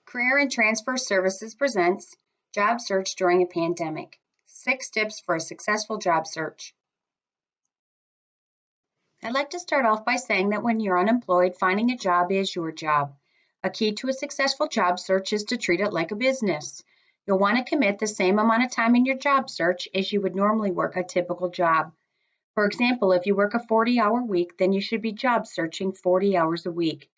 Career and Transfer Services presents Job Search During a Pandemic. 6 Tips for a Successful Job Search. I'd like to start off by saying that when you're unemployed, finding a job is your job. A key to a successful job search is to treat it like a business. You'll want to commit the same amount of time in your job search as you would normally work a typical job. For example, if you work a 40-hour week, then you should be job searching 40 hours a week.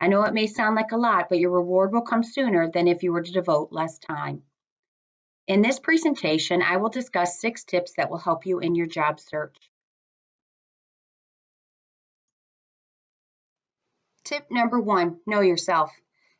I know it may sound like a lot, but your reward will come sooner than if you were to devote less time. In this presentation, I will discuss 6 tips that will help you in your job search. Tip number 1, know yourself.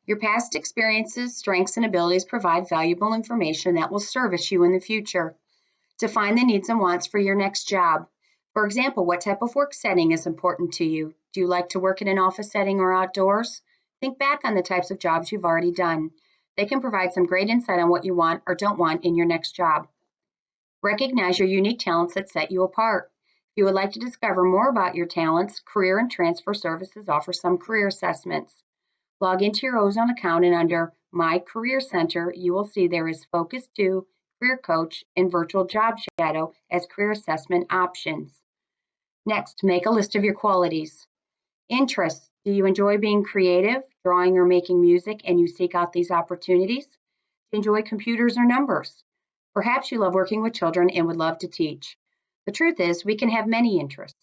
Your past experiences, strengths, and abilities provide valuable information that will service you in the future. Define the needs and wants for your next job. For example, what type of work setting is important to you? Do you like to work in an office setting or outdoors? Think back on the types of jobs you've already done. They can provide some great insight on what you want or don't want in your next job. Recognize your unique talents that set you apart. If you would like to discover more about your talents, Career and Transfer Services offers some career assessments. Log into your Ozone account and under My Career Center, you will see there is Focus 2, Career Coach, and Virtual Job Shadow as career assessment options. Next, make a list of your qualities. Interests. Do you enjoy being creative, drawing or making music, and you seek out these opportunities? Do you enjoy computers or numbers? Perhaps you love working with children and would love to teach. The truth is, we can have many interests.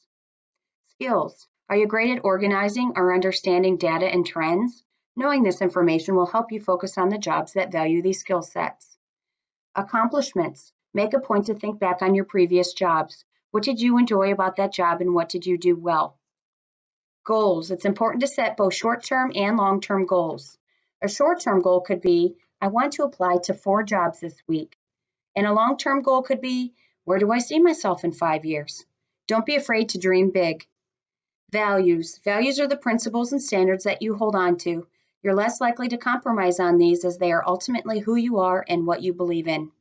Skills. Are you great at organizing or understanding data and trends? Knowing this information will help you focus on the jobs that value these skill sets. Accomplishments. Make a point to think back on your previous jobs. What did you enjoy about that job and what did you do well? Goals. It's important to set both short-term and long-term goals. A short-term goal could be, I want to apply to 4 jobs this week. And a long-term goal could be, where do I see myself in 5 years? Don't be afraid to dream big. Values. Values are the principles and standards that you hold on to. You're less likely to compromise on these as they are ultimately who you are and what you believe in.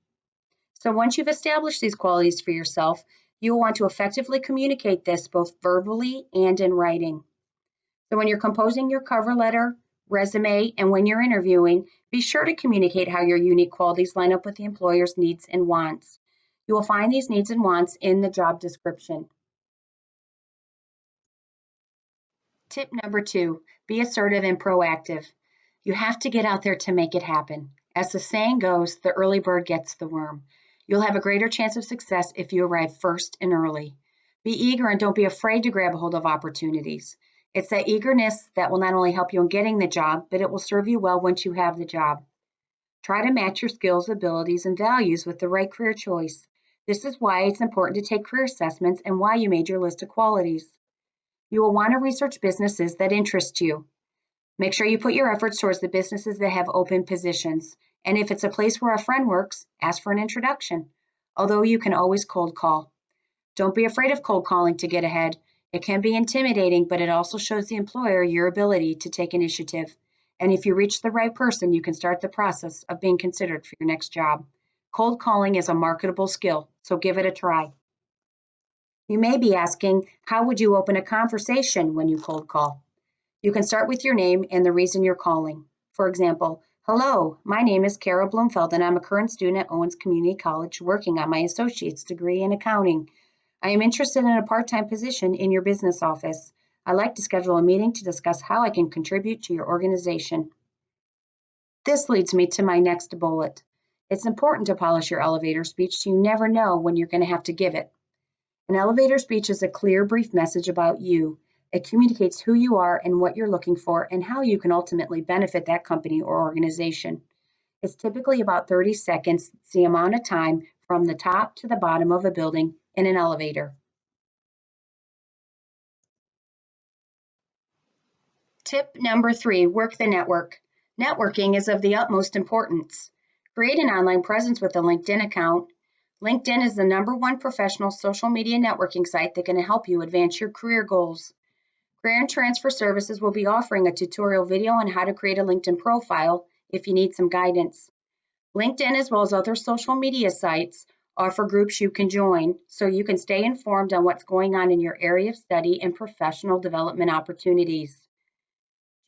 So once you've established these qualities for yourself, you will want to effectively communicate this both verbally and in writing. So when you're composing your cover letter, resume, and when you're interviewing, be sure to communicate how your unique qualities line up with the employer's needs and wants. You will find these needs and wants in the job description. Tip number 2, be assertive and proactive. You have to get out there to make it happen. As the saying goes, the early bird gets the worm. You'll have a greater chance of success if you arrive first and early. Be eager and don't be afraid to grab a hold of opportunities. It's that eagerness that will not only help you in getting the job, but it will serve you well once you have the job. Try to match your skills, abilities, and values with the right career choice. This is why it's important to take career assessments and why you made your list of qualities. You will want to research businesses that interest you. Make sure you put your efforts towards the businesses that have open positions. And if it's a place where a friend works, ask for an introduction, although you can always cold call. Don't be afraid of cold calling to get ahead. It can be intimidating, but it also shows the employer your ability to take initiative. And if you reach the right person, you can start the process of being considered for your next job. Cold calling is a marketable skill, so give it a try. You may be asking, how would you open a conversation when you cold call? You can start with your name and the reason you're calling. For example, hello, my name is Kara Bloomfeld and I'm a current student at Owens Community College working on my associate's degree in accounting. I am interested in a part-time position in your business office. I'd like to schedule a meeting to discuss how I can contribute to your organization. This leads me to my next bullet. It's important to polish your elevator speech so you never know when you're going to have to give it. An elevator speech is a clear, brief message about you. It communicates who you are and what you're looking for and how you can ultimately benefit that company or organization. It's typically about 30 seconds, the amount of time from the top to the bottom of a building in an elevator. Tip number 3, work the network. Networking is of the utmost importance. Create an online presence with a LinkedIn account. LinkedIn is the #1 professional social media networking site that can help you advance your career goals. Career and Transfer Services will be offering a tutorial video on how to create a LinkedIn profile if you need some guidance. LinkedIn, as well as other social media sites, offer groups you can join so you can stay informed on what's going on in your area of study and professional development opportunities.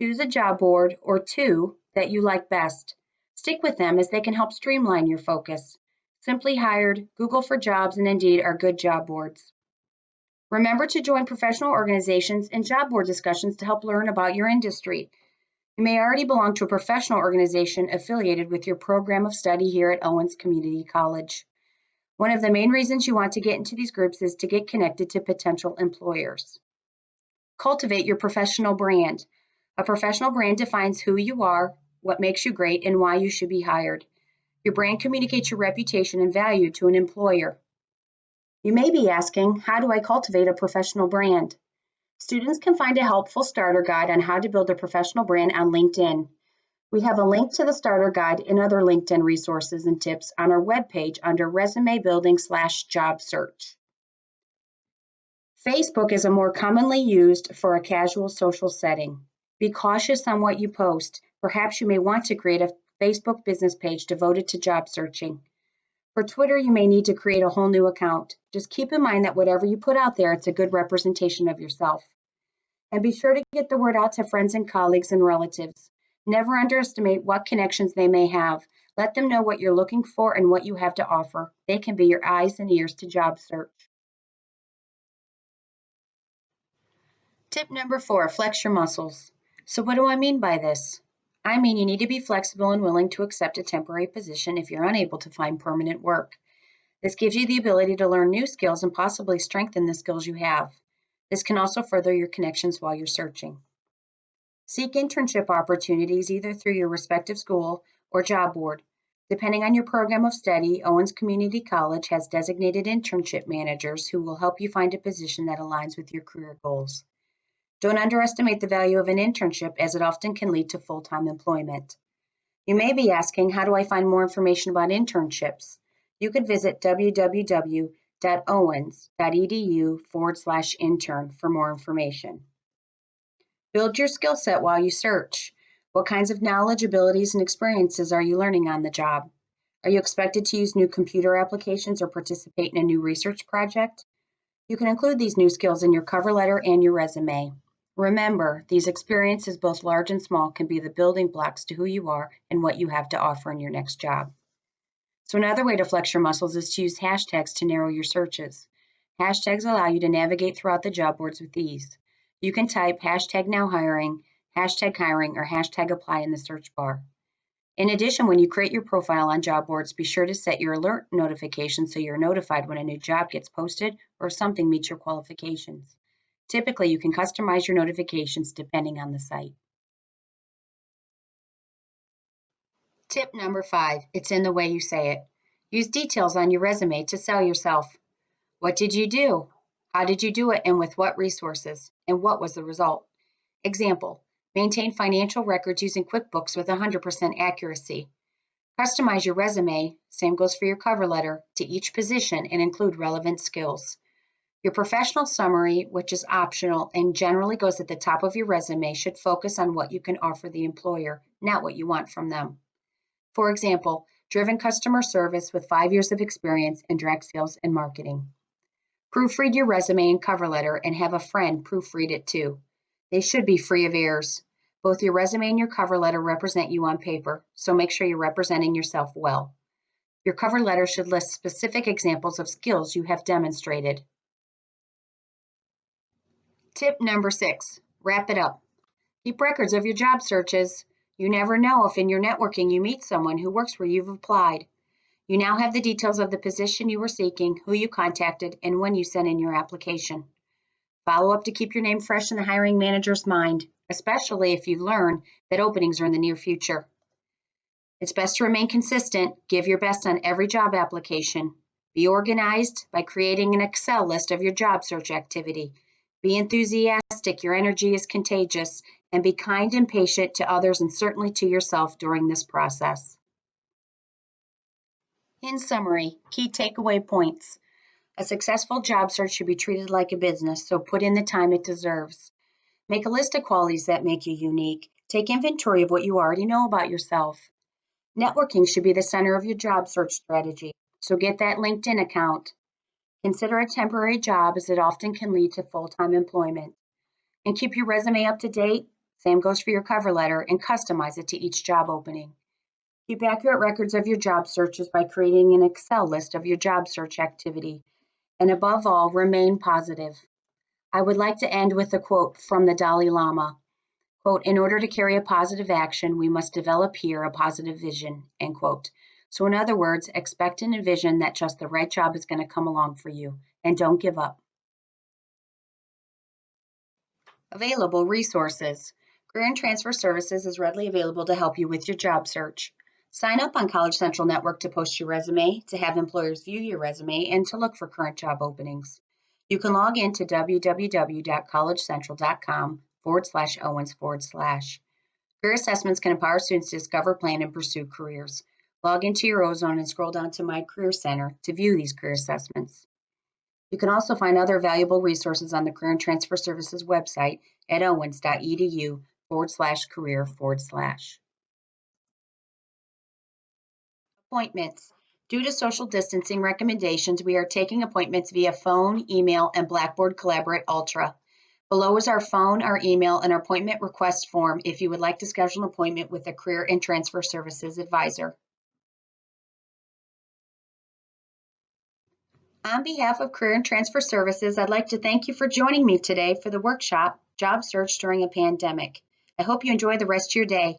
Choose a job board or two that you like best. Stick with them as they can help streamline your focus. Simply Hired, Google for Jobs, and Indeed are good job boards. Remember to join professional organizations and job board discussions to help learn about your industry. You may already belong to a professional organization affiliated with your program of study here at Owens Community College. One of the main reasons you want to get into these groups is to get connected to potential employers. Cultivate your professional brand. A professional brand defines who you are, what makes you great, and why you should be hired. Your brand communicates your reputation and value to an employer. You may be asking, how do I cultivate a professional brand? Students can find a helpful starter guide on how to build a professional brand on LinkedIn. We have a link to the starter guide and other LinkedIn resources and tips on our webpage under resume building/job search. Facebook is a more commonly used for a casual social setting. Be cautious on what you post. Perhaps you may want to create a Facebook business page devoted to job searching. For Twitter, you may need to create a whole new account. Just keep in mind that whatever you put out there, it's a good representation of yourself. And be sure to get the word out to friends and colleagues and relatives. Never underestimate what connections they may have. Let them know what you're looking for and what you have to offer. They can be your eyes and ears to job search. Tip number 4, flex your muscles. So what do I mean by this? I mean you need to be flexible and willing to accept a temporary position if you're unable to find permanent work. This gives you the ability to learn new skills and possibly strengthen the skills you have. This can also further your connections while you're searching. Seek internship opportunities either through your respective school or job board. Depending on your program of study, Owens Community College has designated internship managers who will help you find a position that aligns with your career goals. Don't underestimate the value of an internship, as it often can lead to full-time employment. You may be asking, how do I find more information about internships? You could visit www.owens.edu/intern for more information. Build your skill set while you search. What kinds of knowledge, abilities, and experiences are you learning on the job? Are you expected to use new computer applications or participate in a new research project? You can include these new skills in your cover letter and your resume. Remember, these experiences, both large and small, can be the building blocks to who you are and what you have to offer in your next job. So another way to flex your muscles is to use hashtags to narrow your searches. Hashtags allow you to navigate throughout the job boards with ease. You can type #NowHiring, #hiring, or #apply in the search bar. In addition, when you create your profile on job boards, be sure to set your alert notifications so you're notified when a new job gets posted or if something meets your qualifications. Typically, you can customize your notifications depending on the site. Tip number 5, it's in the way you say it. Use details on your resume to sell yourself. What did you do? How did you do it and with what resources? And what was the result? Example, maintain financial records using QuickBooks with 100% accuracy. Customize your resume, same goes for your cover letter, to each position and include relevant skills. Your professional summary, which is optional and generally goes at the top of your resume, should focus on what you can offer the employer, not what you want from them. For example, driven customer service with 5 years of experience in direct sales and marketing. Proofread your resume and cover letter and have a friend proofread it too. They should be free of errors. Both your resume and your cover letter represent you on paper, so make sure you're representing yourself well. Your cover letter should list specific examples of skills you have demonstrated. Tip number 6, wrap it up. Keep records of your job searches. You never know if in your networking you meet someone who works where you've applied. You now have the details of the position you were seeking, who you contacted, and when you sent in your application. Follow up to keep your name fresh in the hiring manager's mind, especially if you learn that openings are in the near future. It's best to remain consistent, give your best on every job application. Be organized by creating an Excel list of your job search activity. Be enthusiastic, your energy is contagious, and be kind and patient to others and certainly to yourself during this process. In summary, key takeaway points. A successful job search should be treated like a business, so put in the time it deserves. Make a list of qualities that make you unique. Take inventory of what you already know about yourself. Networking should be the center of your job search strategy, so get that LinkedIn account. Consider a temporary job as it often can lead to full-time employment. And keep your resume up to date. Same goes for your cover letter, and customize it to each job opening. Keep accurate records of your job searches by creating an Excel list of your job search activity. And above all, remain positive. I would like to end with a quote from the Dalai Lama. Quote, in order to carry a positive action, we must develop here a positive vision, end quote. So in other words, expect and envision that just the right job is going to come along for you, and don't give up. Available resources. Career and Transfer Services is readily available to help you with your job search. Sign up on College Central Network to post your resume, to have employers view your resume, and to look for current job openings. You can log in to www.collegecentral.com/Owens/. Career assessments can empower students to discover, plan, and pursue careers. Log into your Ozone and scroll down to My Career Center to view these career assessments. You can also find other valuable resources on the Career and Transfer Services website at owens.edu/career/. Appointments. Due to social distancing recommendations, we are taking appointments via phone, email, and Blackboard Collaborate Ultra. Below is our phone, our email, and our appointment request form if you would like to schedule an appointment with a Career and Transfer Services advisor. On behalf of Career and Transfer Services, I'd like to thank you for joining me today for the workshop, Job Search During a Pandemic. I hope you enjoy the rest of your day.